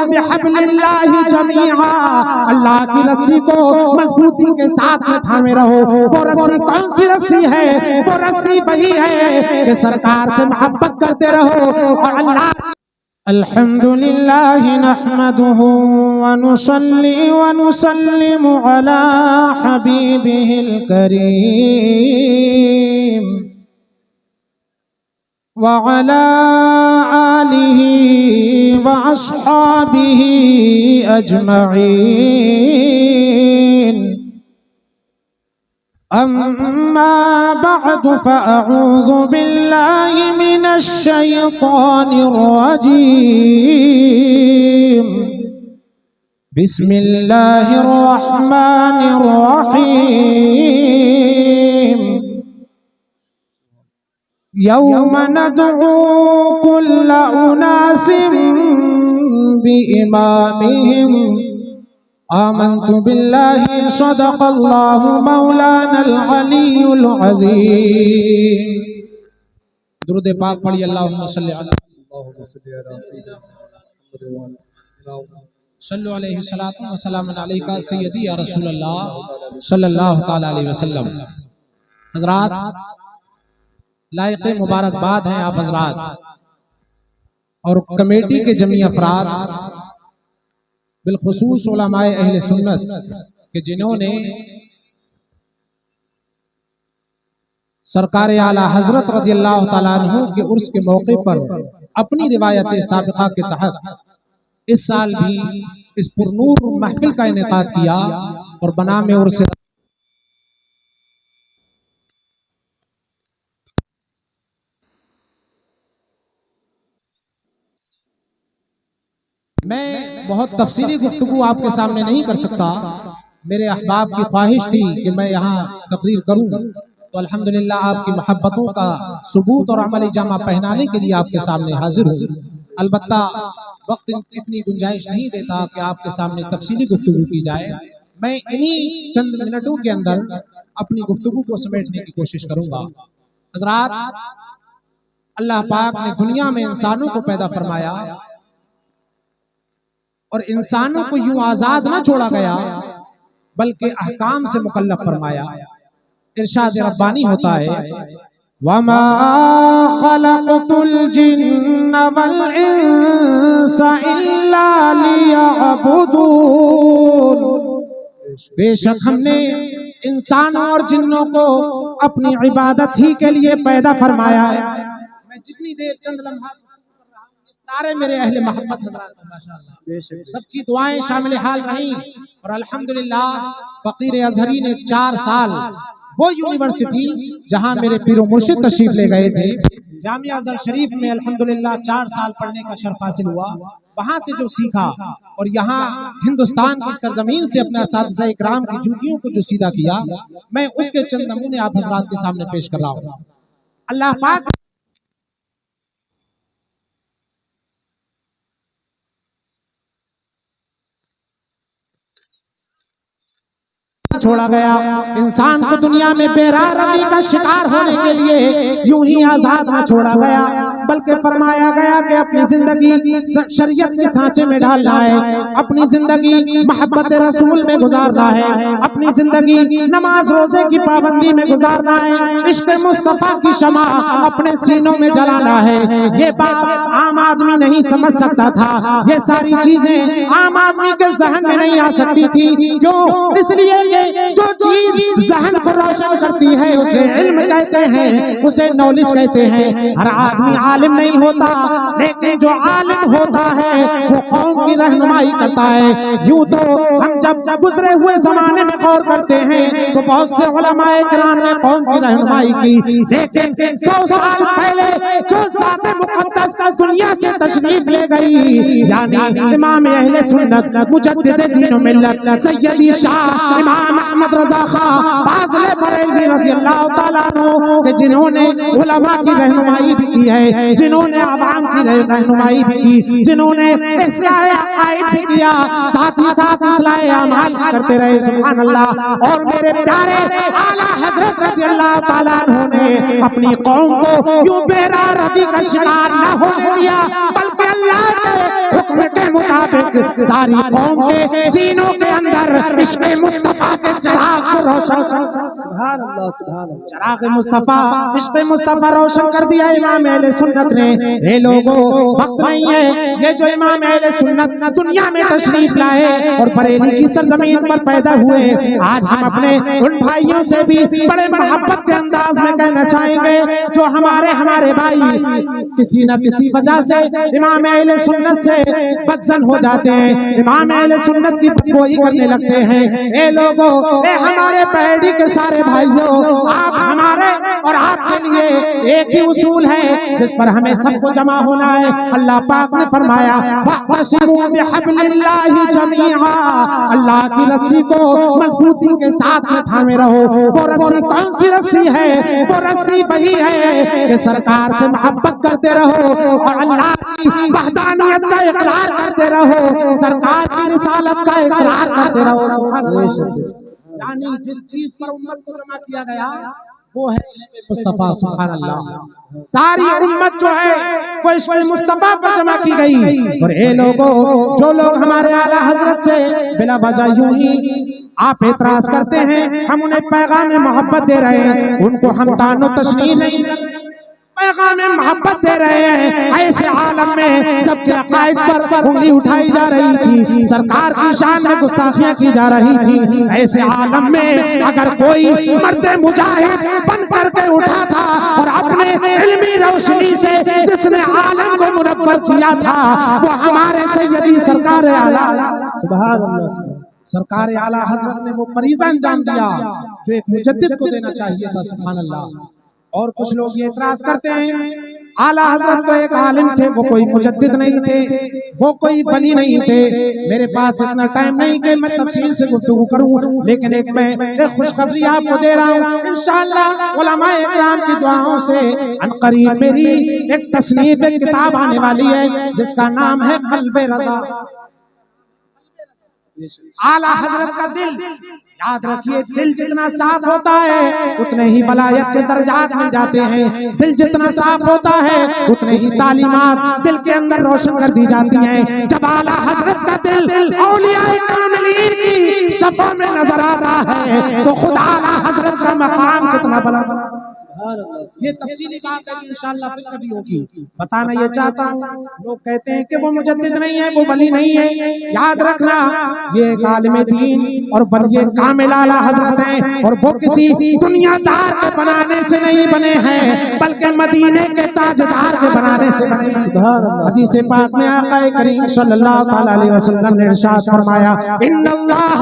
बिहब्लिल्लाहि जमीआ, अल्लाह की रस्सी को मजबूती के साथ में थामे रहो। वो रस्सी कौन सी रस्सी है? वो रस्सी वही है कि सरकार से मोहब्बत करते रहो। और अल्लाह अल्हम्दुलिल्लाह नहमदुहु व नुसल्ली व नुसल्लिमु अला हबीबिहिल करीम व अला आलिहि व अस्हाबिहि अजमईन। अम्मा बअदु फअऊज़ु बिल्लाहि मिनश शैतानिर रजीम। बिस्मिल्लाहिर रहमानिर रहीम। यौम नदउ कुल्ल उनासिम बिइमामिहिम। आमन्तु बिल्लाहि सदक़ल्लाहु मौलानल अलीयुल अज़ीम। दुरूद पाक पढ़िए। अल्लाहुम्मा सल्लि सल्लु अलैहि सलातु व सलामुन अलैका सय्यदी या रसूलल्लाह सल्लल्लाहु तआला अलैहि वसल्लम। हज़रात, लायक़े मुबारकबाद हैं आप हज़रात और कमेटी के जमी अफराद, बिलखुसूस उलमाए अहले सुन्नत के जिन्होंने सरकार आला हजरत रज़ियल्लाहु ताला अन्हु के उर्स के मौके पर अपनी रिवायत साबिक़ा के तहत इस साल भी इस पुरनूर महफिल का इनेकाद किया और बनामे उर्स मैं बहुत तफसीली गुफ्तगू आपके सामने नहीं कर सकता। मेरे अहबाब की ख्वाहिश थी कि मैं यहाँ तकरीर करूँ, तो अल्हम्दुलिल्लाह आपकी मोहब्बतों का सबूत और अमली जामा पहनाने के लिए आपके सामने हाजिर हूँ। अलबत्ता वक्त इतनी गुंजाइश नहीं देता कि आपके सामने तफसीली गुफ्तगू की जाए। मैं इन्हीं चंद मिनटों के अंदर अपनी गुफ्तगू को समेटने की कोशिश करूँगा। हज़रात, अल्लाह पाक ने दुनिया में इंसानों को पैदा फरमाया और इंसानों को यूं आजाद ना छोड़ा गया बल्कि अहकाम से मुकल्लफ फरमाया। इरशाद रब्बानी होता है, वमा खलक़तुल जिन्न वल इंसा इल्ला लियअबुदून। बेशक हमने इंसानों और जिन्नों को अपनी इबादत ही के लिए पैदा फरमाया है। मैं जितनी देर चंद लम्हा सारे मेरे अहले मोहब्बत माशाअल्लाह सबकी दुआएं शामिल हाल रही और अल्हम्दुलिल्लाह फकीर अजहरी ने 4 साल वो यूनिवर्सिटी जहां मेरे पीरो मुर्शिद तशरीफ ले गए थे, जामिया अजहर शरीफ में अल्हम्दुलिल्लाह 4 साल पढ़ने का शर्फ हासिल हुआ। वहां से जो सीखा और यहाँ हिंदुस्तान की सरजमीन से अपने असातिज़ा इकराम की जूतियों को जो सीधा किया, मैं उसके चंद नमूने आप हज़रात के सामने पेश कर रहा हूँ। अल्लाह पाक छोड़ा गया। इंसान को दुनिया में बेरारगी का शिकार होने के लिए यूं ही आजाद न छोड़ा गया, बल्कि फरमाया गया कि अपनी जिंदगी शरीयत के सांचे में डालना है, अपनी जिंदगी मोहब्बत रसूल में गुजारना है, अपनी जिंदगी नमाज रोजे की पाबंदी में गुजारना है, इश्क मुस्तफा की शमा अपने सीनों में जलाना है। ये बात आम आदमी नहीं समझ सकता था, ये सारी चीजें आम आदमी के जहन में नहीं आ सकती थी। क्यों? इसलिए जो चीज जहन को रोशन करती है उसे इल्म कहते हैं, उसे नॉलेज कहते हैं। हर आदमी आलिम नहीं होता, लेकिन जो आलिम होता है वो कौम की रहनुमाई करता है। यूं तो हम जब गुजरे हुए जमाने में गौर करते हैं तो बहुत से उलमाए किराम ने कौम की रहनुमाई की, लेकिन 100 साल पहले जो ज़ात मुक़द्दस दुनिया से तशरीफ ले गई, यानी इमाम अहले सुन्नत मुजद्दिद दीन व मिल्लत सैयदी शाह इमाम अहमद रज़ा खां फाज़िल बरेलवी रज़ियल्लाहु ताला अन्हु के जिन्होंने उलमा की रहनुमाई भी की है, जिन्होंने आवाम की रहनुमाई भी की, जिन्होंने इस्लाह अक़ाइद भी किया, साथ ही साथ इस्लाह अमाल करते रहे। सुभान अल्लाह। और मेरे प्यारे आला हज़रत रज़ियल्लाहु ताला अन्हु ने अपनी कौम को यूं बेरारगी का शिकार न होने दिया, बल्कि अल्लाह के हुक्म के मुताबिक सारी कौम के सीनों के अंदर इश्क़ मुस्तफा के चिराग को रोशन, सुभान अल्लाह, सुभान अल्लाह, चिराग मुस्तफा इश्क़ मुस्तफा रोशन कर दिया इमाम अहले सुन्नत ने। हे लोगों, वक्त नहीं है, ये जो इमाम अहले सुन्नत दुनिया में तशरीफ लाए और बरेली की सरजमीन पर पैदा हुए, आज हम अपने उन भाइयों से भी बड़े मोहब्बत के अंदाज में कहना चाहेंगे जो हमारे भाई किसी न किसी वजह से इमाम अहले सुन्नत से बदजन हो जाते हैं, इमाम अहले सुन्नत की बदगोई करने लगते हैं। ए लोगों, ए हमारे पैड़ी के सारे भाइयों, आप हमारे और आपके लिए एक ही उसूल है जिस पर हमें सबको जमा होना है। अल्लाह पाक ने फरमाया वअतसिमू बिहब्लिल्लाहि जमीआ, अल्लाह की रस्सी को मजबूती के साथ में थामे रहो। वो रस्सी कौन सी रस्सी है? वो रस्सी वही है कि सरकार से मोहब्बत करते रहो और अल्लाह की वहदानियत का इकरार करते रहो, सरकार की रिसालत का इकरार करते रहो। यानी जिस चीज पर उम्मत को जमा किया गया वो है इश्क़ मुस्तफा, सुभान अल्लाह। सारी उम्मत जो है वो इश्क़ मुस्तफा पर जमा की गई। और ए लोगों, जो लोग हमारे आला हजरत से बिला वजह यूं ही आप एतराज करते हैं, हम उन्हें पैगाम मोहब्बत दे रहे हैं, उनको हम तानो तशनीह नहीं, पैगाम मोहब्बत दे रहे हैं। ऐसे आलम में जबकि अकायद पर उंगली उठाई जा रही थी, सरकार की शान में गुस्ताखियां की जा रही थी, ऐसे आलम में अगर कोई मर्द मुजाहिद बन करके उठा था और अपने इल्मी रोशनी से जिसने आलम को मुनव्वर किया था वो हमारे सैयदी सरकार आला, सुभान अल्लाह, सरकार आला हजरत ने वो फरीज़ा अंजाम दिया जो एक मुजद्दिद को देना चाहिए था, सुभान अल्लाह। और कुछ लोग ये इतराज करते हैं आला हजरत तो एक आलिम थे, वो कोई मुजद्दिद नहीं थे, वो कोई वली नहीं थे। मेरे पास इतना टाइम नहीं कि मैं तफसील से गुफ्तगू करूं, लेकिन एक खुशखबरी आपको दे रहा हूं, इंशाअल्लाह उलमाए इकराम की दुआओं से अनकरीब मेरी एक तसनीफ किताब आने वाली है जिसका नाम है क़ल्बे रज़ा। आला हजरत का दिल, याद रखिए, दिल जितना साफ होता है उतने ही वलायत के दर्जात मिल जाते हैं, दिल जितना साफ होता है उतने ही तालीमात दिल के अंदर रोशन कर दी जाती हैं। जब आला हजरत का दिल औलियाए कामिलीन की सफों में नजर आता है तो खुद आला हजरत का मकाम कितना बुलंद। ये तफसीली बात है जो इंशाअल्लाह फिर कभी होगी। बताना ये चाहता हूँ, लोग कहते हैं कि वो मुजद्दिद नहीं है, वो वली नहीं है, याद रखना ये एक आलिम दीन और वली कामिल आला हजरत हैं और वो किसी दुनियादार के बनाने से नहीं बने हैं बल्कि मदीने के ताजदार के बनाने से बने हैं। हदीस पाक में आका करीम सल्लल्लाहु अलैहि वसल्लम ने इरशाद फरमाया, इन्नल्लाह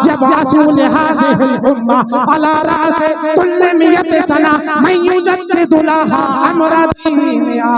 यबअसु लिहाज़िहिल उम्मा अला रासे कुल्ल मियत सना मन युजद्दिदु लहा अमरा दीनिहा।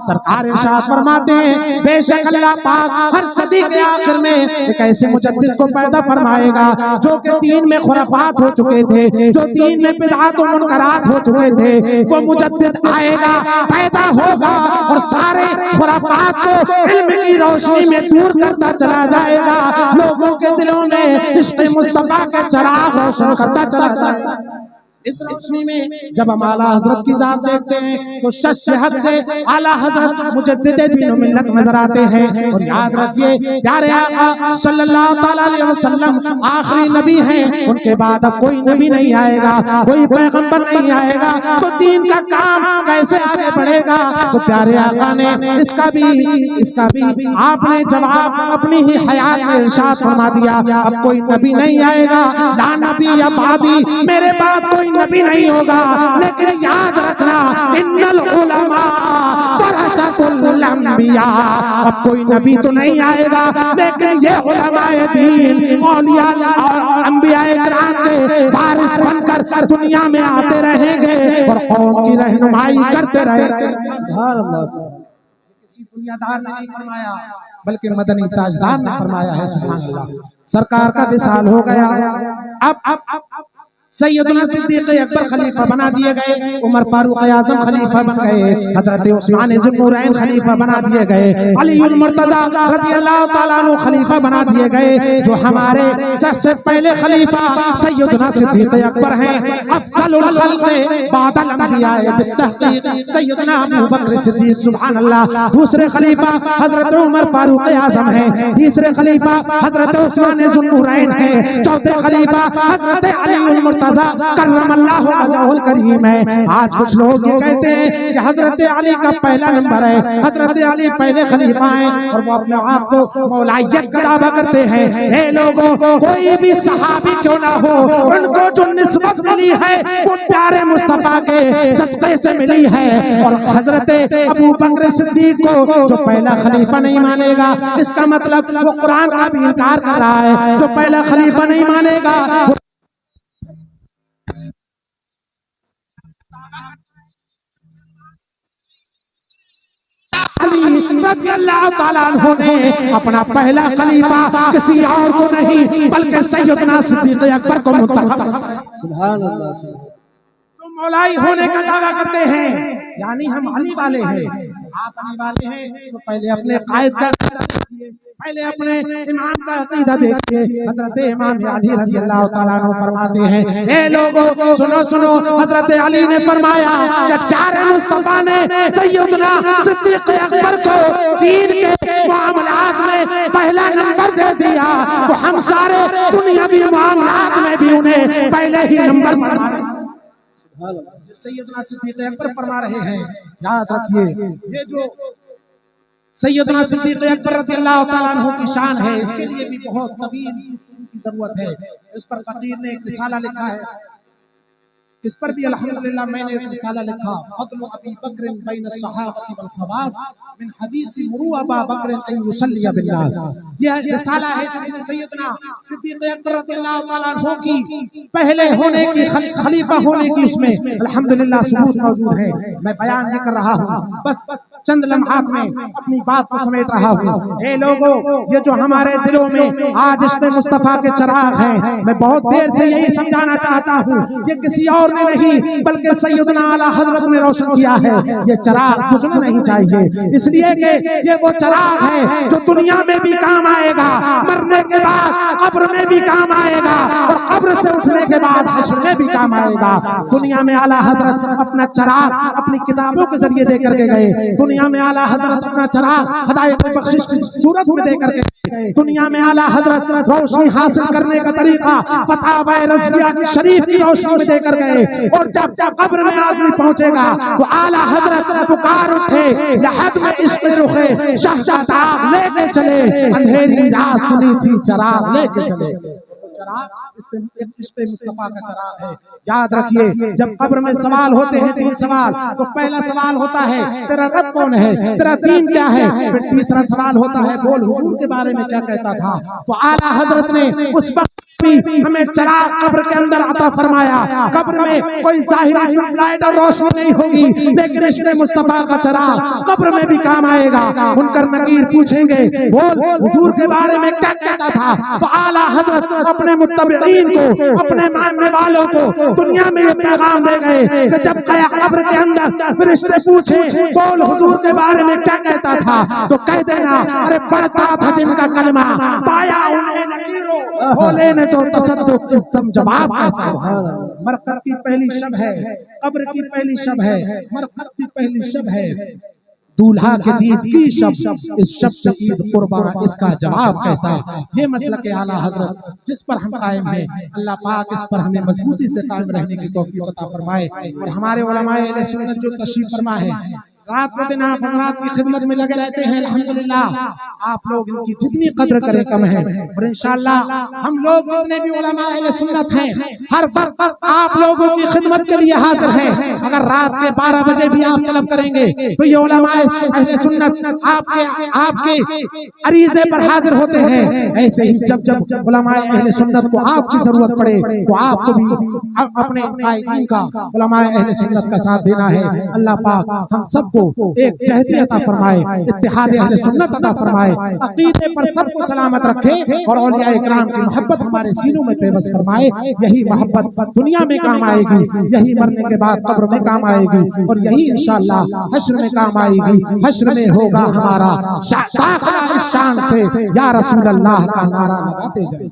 सरकार इरशाद फरमाते हैं, बेशक अल्लाह पाक हर सदी के आखिर में एक ऐसे मुजद्दिद को पैदा फरमाएगा जो कि दीन में खुराफात हो चुके थे, जो दीन में बिदअत और मुनकरात हो चुके थे, वो मुजद्दिद आएगा, पैदा होगा और सारे खुराफात को इल्म की रोशनी में दूर करता चला जाएगा, लोगों के दिलों में इश्क़ मुस्तफा का चिराग रोशन करता चला जाएगा। इस रोशनी में जब हम आला हजरत की जात देखते हैं तो शहद से आला हजरत मुजद्दिद दीन व मिल्लत नजर आते हैं। और याद रखिए प्यारे आका सल्लल्लाहु अलैहि वसल्लम आखिरी नबी हैं, उनके बाद अब कोई नबी नहीं आएगा, कोई पैगंबर नहीं आएगा, तो दीन का काम कैसे आगे बढ़ेगा। तो प्यारे आका ने इसका भी आपने जवाब अपनी ही हयात में इरशाद फरमा दिया, अब कोई नबी नहीं आएगा, ला नबी या बादी, मेरे बाद कोई नबी नहीं होगा। लेकिन याद रखना, इन्नल उलमा वरसतुल अंबिया, अब कोई नबी तो नहीं आएगा लेकिन ये उलमाए दीन औलिया अंबिया इकराम के वारिस बनकर दुनिया में आते रहेंगे और कौम की रहनुमाई करते रहेंगे। सुभान अल्लाह, किसी दुनियादार ने नहीं फरमाया बल्कि मदनी ताजदार ने फरमाया है। सुभान अल्लाह, सरकार का विसाल हो गया। अब सैयदना सिद्दीक़ अकबर खलीफा बना दिए गए, उमर फारूक आज़म खलीफा बन गए, हजरत उस्मान ज़ुन्नूरैन खलीफा बना दिए गए, अली मुर्तज़ा रज़ियल्लाहु ताला अन्हु खलीफा बना दिए गए। जो हमारे सबसे पहले खलीफा सैयदना सिद्दीक़ अकबर हैं, अफ़ज़लुल खल्क़ बादल अंबिया बित्तहक़ीक़ सैयदना अबू बकर सिद्दीक़ सुभान अल्लाह। दूसरे खलीफा हजरत उमर फारूक आज़म हैं, तीसरे खलीफा हजरत उस्मान ज़ुन्नूरैन हैं, चौथे खलीफा हजरत अली मुर्तज़ा कर्रमल्लाहु वजहुल करीम है। आज कुछ लोग ये कहते हैं कि हजरत अली का पहला नंबर है, हजरत अली पहले खलीफा हैं, और वो अपने आप को मौलाइयत का दावा करते हैं। हे लोगों, कोई भी सहाबी क्यों ना हो, उनको जो निस्बत मिली है वो प्यारे मुस्तफा के सदक़े से मिली है। और हजरत अबू बकर सिद्दीक़ को जो पहला खलीफा नहीं मानेगा, इसका मतलब वो कुरान का भी इनकार कर रहा है। जो पहला खलीफा नहीं मानेगा, रज़ियल्लाहु ताला अन्हु ने अपना पहला खलीफा किसी और को नहीं बल्कि सैयदना सिद्दीक़ अकबर को मुंतखब। सुभान अल्लाह। जो मौलाई होने का दावा करते हैं, यानी हम अली वाले हैं, आप अली वाले हैं, तो पहले अपने कायद का, पहले अपने इमाम का अकीदा देखिए। हजरत इमाम अली रज़ियल्लाहु ताला अन्हु फरमाते हैं, ए लोगों सुनो सुनो, हजरत अली ने फरमाया कि प्यारे मुस्तफा ने सैयदना सिद्दीक़ अकबर को दीन के मामलात में पहला नंबर दे दिया, तो हम सारे दुनियावी मामलात में भी उन्हें पहले ही नंबर सैयदना सिद्दीक़ अकबर फरमा रहे हैं। याद रखिए, ये जो सैयदना सिद्दीक़ अकबर रज़ियल्लाहु ताला अन्हु की शान है, इसके लिए भी बहुत तवील की जरूरत है। इस पर फकीर ने एक रिसाला लिखा है, इस पर भी अल्हम्दुलिल्लाह मैंने एक रिसाला लिखा, फ़ज़्लु अबी बकर बैन अस्सहाबति वल ख़वास मिन हदीस मुरू अबा बकर अन युसल्ली बिन्नास। यह रिसाला है जिसमें सैयदना सिद्दीक़ अकबर रज़ियल्लाहु ताला अन्हु की पहले होने की, खलीफा होने की उसमें अल्हम्दुलिल्लाह सबूत मौजूद है। मैं बयान नहीं कर रहा हूँ, बस चंद लम्हात में अपनी बात को समेट रहा हूँ। ए लोगों, ये जो हमारे दिलों में आज इश्क़ मुस्तफ़ा के चिराग हैं, मैं बहुत देर से यही समझाना चाहता हूँ, ये किसी और नहीं बल्कि सैयदना आला हजरत ने रोशन किया है। ये चिराग बुझना नहीं चाहिए, इसलिए कि ये वो चिराग है जो दुनिया में भी काम आएगा, मरने के बाद कब्र में भी काम आएगा, और कब्र से उठने के बाद हश्र में भी काम आएगा। दुनिया में आला हजरत अपना चिराग अपनी किताबों के जरिए दे करके गए। दुनिया में आला हजरत अपना चिराग हदायत बख्शिश की सूरत में दे करके गए। दुनिया में आला हजरत रोशनी हासिल करने का तरीका फतावा रज़िया शरीफ की रोशनी में देकर गए। और जब कब्र में आदमी पहुंचेगा तो आला हजरत पुकार उठे, लहद में इश्क़ रुखे शहजाद लेके चले, अंधेरी रात सुनी थी चराग लेके चले। इश्क़ मुस्तफ़ा का चराग है। याद रखिए, जब कब्र में सवाल होते हैं, 3 सवाल, तो पहला सवाल होता है तेरा रब कौन है, तेरा दीन क्या है। फिर तीसरा सवाल होता है बोल हुजूर के बारे में क्या कहता था। तो आला हजरत ने उस वक्त भी हमें चराग कब्र के अंदर अता फरमाया। कब्र में कोई ज़ाहिरी लाइट और रोशनी नहीं होगी, लेकिन इश्क़ मुस्तफ़ा का चराग कब्र में भी काम आएगा। मुनकर नकीर पूछेंगे बोल हुजूर के बारे में क्या कहता था, तो आला हजरत अपने मुत्तबईन को, अपने मानने वालों को दुनिया में ये पैगाम दे गए कि जब कब्र के अंदर फरिश्ते पूछे बोल हुजूर के बारे में क्या कहता था, तो कह देना अरे पढ़ता था जिनका कलमा पाया उन्हें नकीरों, बोले ने तो तसद्दुक़ इस्म जवाब कैसा। मरकत की पहली शब है, कब्र की पहली शब है, मरकत की पहली शब है, दूल्हा के दीद की शब, इस शब से ईद कुर्बा, इसका जवाब कैसा। ये मसला के आला हजरत जिस पर हम कायम हैं, अल्लाह पाक इस पर हमें मजबूती से कायम रहने की तौफीक अता फरमाए। और हमारे उलमाए अहले सुन्नत जो तशरीफ फरमा है, रात व दिन आप हज़रात की खिदमत में लगे रहते हैं, अल्हम्दुलिल्लाह। आप लोग इनकी जितनी कद्र करें कम है, और इंशाअल्लाह हम लोग जितने भी उलमा अहले सुन्नत हैं, हर वक्त आप लोगों की खिदमत के लिए हाजिर हैं। अगर रात के 12 बजे भी आप तलब करेंगे तो ये उलमा अहले सुन्नत आपके अरीज़े पर हाजिर होते हैं। ऐसे ही जब उलमा अहले सुन्नत को आपकी जरूरत पड़े तो आपको भी अपने कायदीन का, उलमा अहले सुन्नत का साथ देना है। अल्लाह पाक हम सब सबको एक जहदी अता फरमाए, इत्तिहाद अहले सुन्नत अता फरमाए, अकीदे पर सबको सलामत रखे और औलिया इकराम की मोहब्बत हमारे सीनों में पेवस फरमाए। यही मोहब्बत दुनिया में काम आएगी, यही मरने के बाद कब्र में काम आएगी और यही इंशाअल्लाह हश्र में काम आएगी। हश्र में होगा हमारा दाखिला इस शान से या रसूल अल्लाह का नारा लगाते जाए।